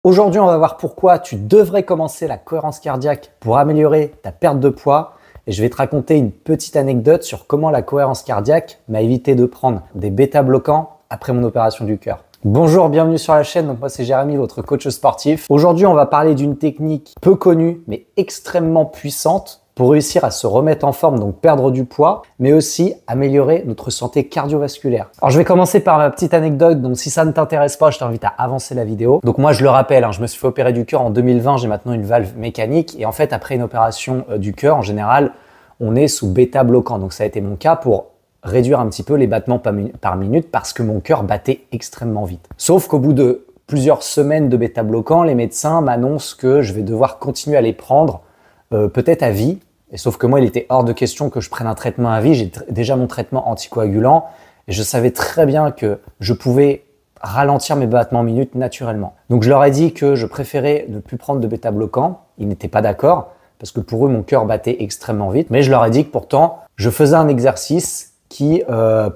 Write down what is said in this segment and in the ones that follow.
Aujourd'hui, on va voir pourquoi tu devrais commencer la cohérence cardiaque pour améliorer ta perte de poids. Et je vais te raconter une petite anecdote sur comment la cohérence cardiaque m'a évité de prendre des bêta-bloquants après mon opération du cœur. Bonjour, bienvenue sur la chaîne. Donc moi, c'est Jérémy, votre coach sportif. Aujourd'hui, on va parler d'une technique peu connue, mais extrêmement puissante pour réussir à se remettre en forme, donc perdre du poids, mais aussi améliorer notre santé cardiovasculaire. Alors, je vais commencer par ma petite anecdote. Donc, si ça ne t'intéresse pas, je t'invite à avancer la vidéo. Donc, moi, je le rappelle, je me suis fait opérer du cœur en 2020. J'ai maintenant une valve mécanique. Et en fait, après une opération du cœur, en général, on est sous bêta-bloquant. Donc, ça a été mon cas pour réduire un petit peu les battements par minute parce que mon cœur battait extrêmement vite. Sauf qu'au bout de plusieurs semaines de bêta-bloquant, les médecins m'annoncent que je vais devoir continuer à les prendre peut-être à vie. Et sauf que moi, il était hors de question que je prenne un traitement à vie. J'ai déjà mon traitement anticoagulant et je savais très bien que je pouvais ralentir mes battements minutes naturellement. Donc, je leur ai dit que je préférais ne plus prendre de bêta-bloquant. Ils n'étaient pas d'accord parce que pour eux, mon cœur battait extrêmement vite. Mais je leur ai dit que pourtant, je faisais un exercice qui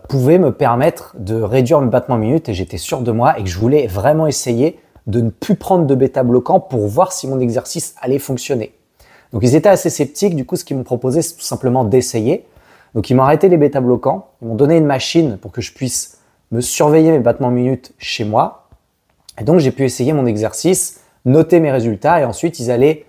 pouvait me permettre de réduire mes battements minutes et j'étais sûr de moi et que je voulais vraiment essayer de ne plus prendre de bêta-bloquant pour voir si mon exercice allait fonctionner. Donc, ils étaient assez sceptiques. Du coup, ce qu'ils m'ont proposé, c'est tout simplement d'essayer. Donc, ils m'ont arrêté les bêta-bloquants. Ils m'ont donné une machine pour que je puisse me surveiller mes battements minutes chez moi. Et donc, j'ai pu essayer mon exercice, noter mes résultats et ensuite, ils allaient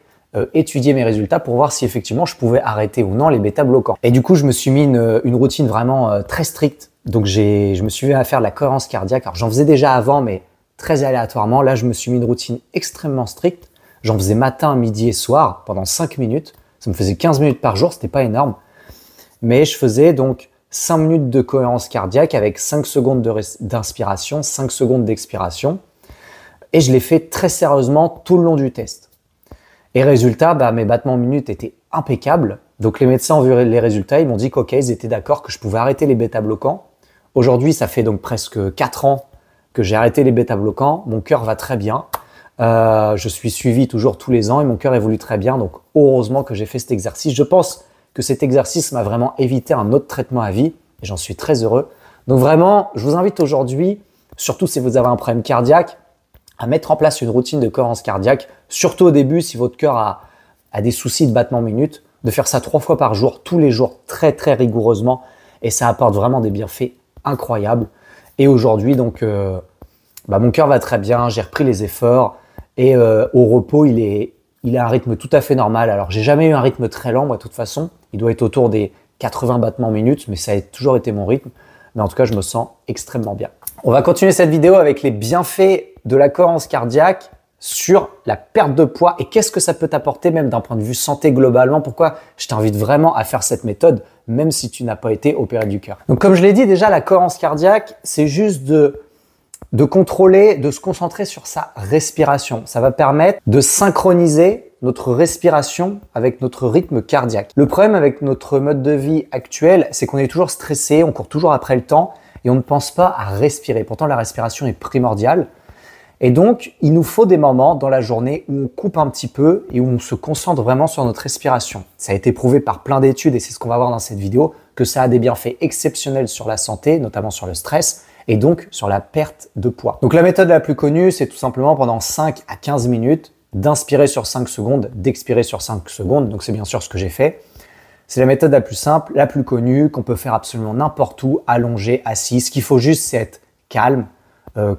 étudier mes résultats pour voir si effectivement, je pouvais arrêter ou non les bêta-bloquants. Et du coup, je me suis mis une routine vraiment très stricte. Donc, je me suis mis à faire de la cohérence cardiaque. Alors, j'en faisais déjà avant, mais très aléatoirement. Là, je me suis mis une routine extrêmement stricte. J'en faisais matin, midi et soir pendant 5 minutes. Ça me faisait 15 minutes par jour, c'était pas énorme. Mais je faisais donc 5 minutes de cohérence cardiaque avec 5 secondes d'inspiration, 5 secondes d'expiration. Et je l'ai fait très sérieusement tout le long du test. Et résultat, mes battements minutes étaient impeccables. Donc les médecins ont vu les résultats, ils m'ont dit qu'ok, ils étaient d'accord que je pouvais arrêter les bêta-bloquants. Aujourd'hui, ça fait donc presque 4 ans que j'ai arrêté les bêta-bloquants. Mon cœur va très bien. Je suis suivi toujours tous les ans et mon cœur évolue très bien. Donc, heureusement que j'ai fait cet exercice. Je pense que cet exercice m'a vraiment évité un autre traitement à vie et j'en suis très heureux. Donc, vraiment, je vous invite aujourd'hui, surtout si vous avez un problème cardiaque, à mettre en place une routine de cohérence cardiaque. Surtout au début, si votre cœur a des soucis de battement minute, de faire ça 3 fois par jour, tous les jours, très, très rigoureusement. Et ça apporte vraiment des bienfaits incroyables. Et aujourd'hui, donc, mon cœur va très bien. J'ai repris les efforts. Et au repos, il a un rythme tout à fait normal. Alors, j'ai jamais eu un rythme très lent, moi, de toute façon. Il doit être autour des 80 battements minutes, mais ça a toujours été mon rythme. Mais en tout cas, je me sens extrêmement bien. On va continuer cette vidéo avec les bienfaits de la cohérence cardiaque sur la perte de poids et qu'est-ce que ça peut t'apporter même d'un point de vue santé globalement. Pourquoi je t'invite vraiment à faire cette méthode, même si tu n'as pas été opéré du cœur. Donc, comme je l'ai dit déjà, la cohérence cardiaque, c'est juste de contrôler, de se concentrer sur sa respiration. Ça va permettre de synchroniser notre respiration avec notre rythme cardiaque. Le problème avec notre mode de vie actuel, c'est qu'on est toujours stressé, on court toujours après le temps et on ne pense pas à respirer. Pourtant, la respiration est primordiale. Et donc, il nous faut des moments dans la journée où on coupe un petit peu et où on se concentre vraiment sur notre respiration. Ça a été prouvé par plein d'études et c'est ce qu'on va voir dans cette vidéo, que ça a des bienfaits exceptionnels sur la santé, notamment sur le stress et donc sur la perte de poids. Donc la méthode la plus connue, c'est tout simplement pendant 5 à 15 minutes d'inspirer sur 5 secondes, d'expirer sur 5 secondes. Donc c'est bien sûr ce que j'ai fait. C'est la méthode la plus simple, la plus connue, qu'on peut faire absolument n'importe où, allongé, assis. Ce qu'il faut juste, c'est être calme,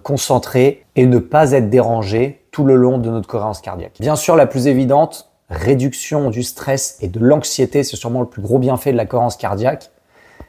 concentré et ne pas être dérangé tout le long de notre cohérence cardiaque. Bien sûr, la plus évidente, réduction du stress et de l'anxiété, c'est sûrement le plus gros bienfait de la cohérence cardiaque,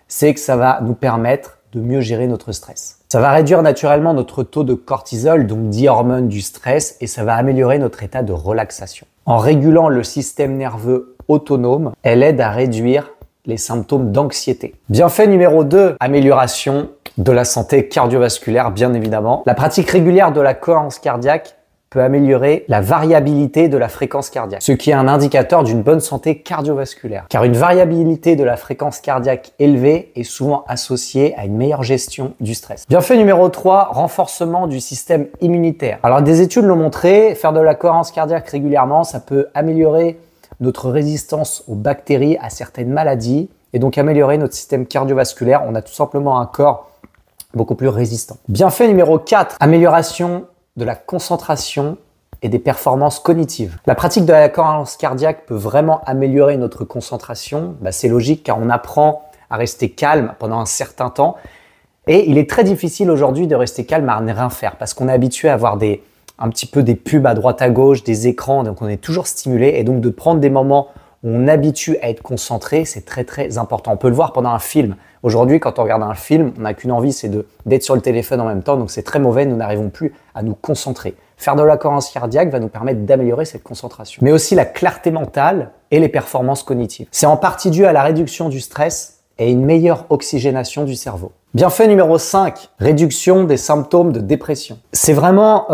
c'est que ça va nous permettre de mieux gérer notre stress. Ça va réduire naturellement notre taux de cortisol, donc dit hormone du stress, et ça va améliorer notre état de relaxation. En régulant le système nerveux autonome, elle aide à réduire les symptômes d'anxiété. Bienfait numéro 2, amélioration de la santé cardiovasculaire, bien évidemment. La pratique régulière de la cohérence cardiaque peut améliorer la variabilité de la fréquence cardiaque, ce qui est un indicateur d'une bonne santé cardiovasculaire. Car une variabilité de la fréquence cardiaque élevée est souvent associée à une meilleure gestion du stress. Bienfait numéro 3, renforcement du système immunitaire. Alors des études l'ont montré, faire de la cohérence cardiaque régulièrement, ça peut améliorer notre résistance aux bactéries, à certaines maladies, et donc améliorer notre système cardiovasculaire. On a tout simplement un corps beaucoup plus résistant. Bienfait numéro 4, amélioration de la concentration et des performances cognitives. La pratique de la cohérence cardiaque peut vraiment améliorer notre concentration. C'est logique car on apprend à rester calme pendant un certain temps. Et il est très difficile aujourd'hui de rester calme à ne rien faire parce qu'on est habitué à avoir un petit peu des pubs à droite à gauche, des écrans, donc on est toujours stimulé. Et donc de prendre des moments où on habitue à être concentré, c'est très très important. On peut le voir pendant un film. Aujourd'hui, quand on regarde un film, on n'a qu'une envie, c'est d'être sur le téléphone en même temps. Donc c'est très mauvais, nous n'arrivons plus à nous concentrer. Faire de la cohérence cardiaque va nous permettre d'améliorer cette concentration. Mais aussi la clarté mentale et les performances cognitives. C'est en partie dû à la réduction du stress et une meilleure oxygénation du cerveau. Bienfait numéro 5, réduction des symptômes de dépression. C'est vraiment,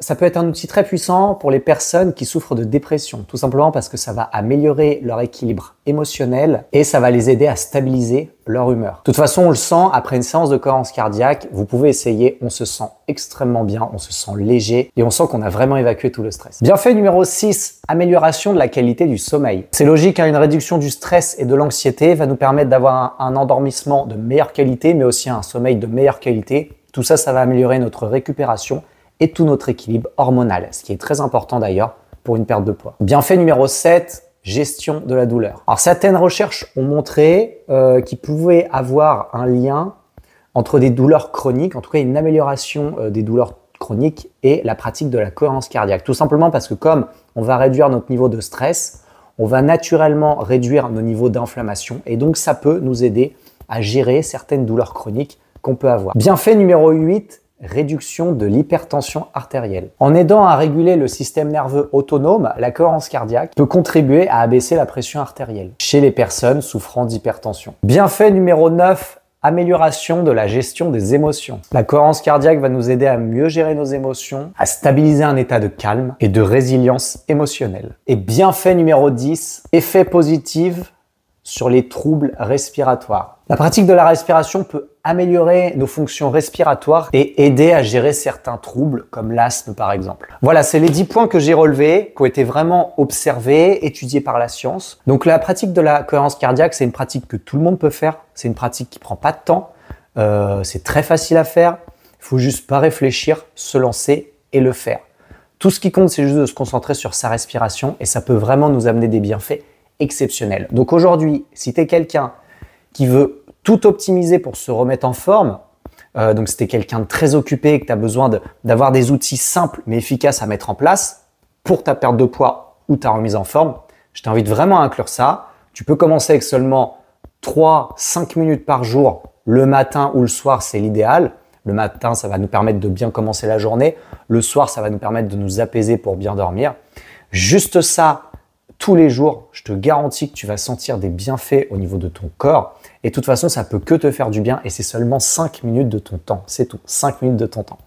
ça peut être un outil très puissant pour les personnes qui souffrent de dépression, tout simplement parce que ça va améliorer leur équilibre émotionnel et ça va les aider à stabiliser leur humeur. De toute façon, on le sent, après une séance de cohérence cardiaque, vous pouvez essayer, on se sent extrêmement bien, on se sent léger et on sent qu'on a vraiment évacué tout le stress. Bienfait numéro 6, amélioration de la qualité du sommeil. C'est logique, une réduction du stress et de l'anxiété va nous permettre d'avoir un endormissement de meilleure qualité, mais aussi un sommeil de meilleure qualité. Tout ça, ça va améliorer notre récupération et tout notre équilibre hormonal, ce qui est très important d'ailleurs pour une perte de poids. Bienfait numéro 7, gestion de la douleur. Alors certaines recherches ont montré qu'il pouvait avoir un lien entre des douleurs chroniques, en tout cas une amélioration des douleurs chroniques et la pratique de la cohérence cardiaque. Tout simplement parce que comme on va réduire notre niveau de stress, on va naturellement réduire nos niveaux d'inflammation et donc ça peut nous aider à gérer certaines douleurs chroniques qu'on peut avoir. Bienfait numéro 8, réduction de l'hypertension artérielle. En aidant à réguler le système nerveux autonome, la cohérence cardiaque peut contribuer à abaisser la pression artérielle chez les personnes souffrant d'hypertension. Bienfait numéro 9, amélioration de la gestion des émotions. La cohérence cardiaque va nous aider à mieux gérer nos émotions, à stabiliser un état de calme et de résilience émotionnelle. Et bienfait numéro 10, effet positif sur les troubles respiratoires. La pratique de la respiration peut améliorer nos fonctions respiratoires et aider à gérer certains troubles comme l'asthme par exemple. Voilà, c'est les 10 points que j'ai relevés, qui ont été vraiment observés, étudiés par la science. Donc la pratique de la cohérence cardiaque, c'est une pratique que tout le monde peut faire. C'est une pratique qui prend pas de temps. C'est très facile à faire. Il faut juste pas réfléchir, se lancer et le faire. Tout ce qui compte, c'est juste de se concentrer sur sa respiration et ça peut vraiment nous amener des bienfaits exceptionnels. Donc aujourd'hui, si tu es quelqu'un qui veut tout optimiser pour se remettre en forme, donc si tu es quelqu'un de très occupé et que tu as besoin d'avoir des outils simples mais efficaces à mettre en place pour ta perte de poids ou ta remise en forme, je t'invite vraiment à inclure ça. Tu peux commencer avec seulement 3-5 minutes par jour, le matin ou le soir, c'est l'idéal. Le matin, ça va nous permettre de bien commencer la journée. Le soir, ça va nous permettre de nous apaiser pour bien dormir. Juste ça, tous les jours, je te garantis que tu vas sentir des bienfaits au niveau de ton corps. Et de toute façon, ça peut que te faire du bien et c'est seulement 5 minutes de ton temps. C'est tout, 5 minutes de ton temps.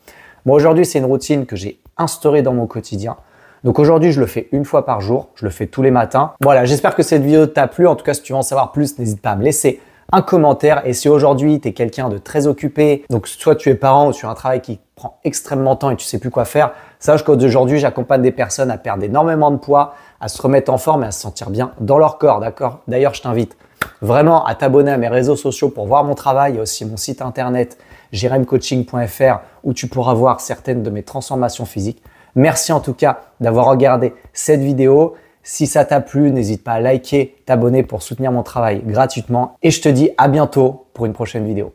Moi, aujourd'hui, c'est une routine que j'ai instaurée dans mon quotidien. Donc aujourd'hui, je le fais une fois par jour. Je le fais tous les matins. Voilà, j'espère que cette vidéo t'a plu. En tout cas, si tu veux en savoir plus, n'hésite pas à me laisser un commentaire. Et si aujourd'hui, tu es quelqu'un de très occupé, donc soit tu es parent ou tu as un travail qui prend extrêmement de temps et tu sais plus quoi faire, sache qu'aujourd'hui, j'accompagne des personnes à perdre énormément de poids, à se remettre en forme et à se sentir bien dans leur corps, d'accord? D'ailleurs, je t'invite vraiment à t'abonner à mes réseaux sociaux pour voir mon travail. Il y a aussi mon site internet jeremcoaching.fr où tu pourras voir certaines de mes transformations physiques. Merci en tout cas d'avoir regardé cette vidéo. Si ça t'a plu, n'hésite pas à liker, t'abonner pour soutenir mon travail gratuitement. Et je te dis à bientôt pour une prochaine vidéo.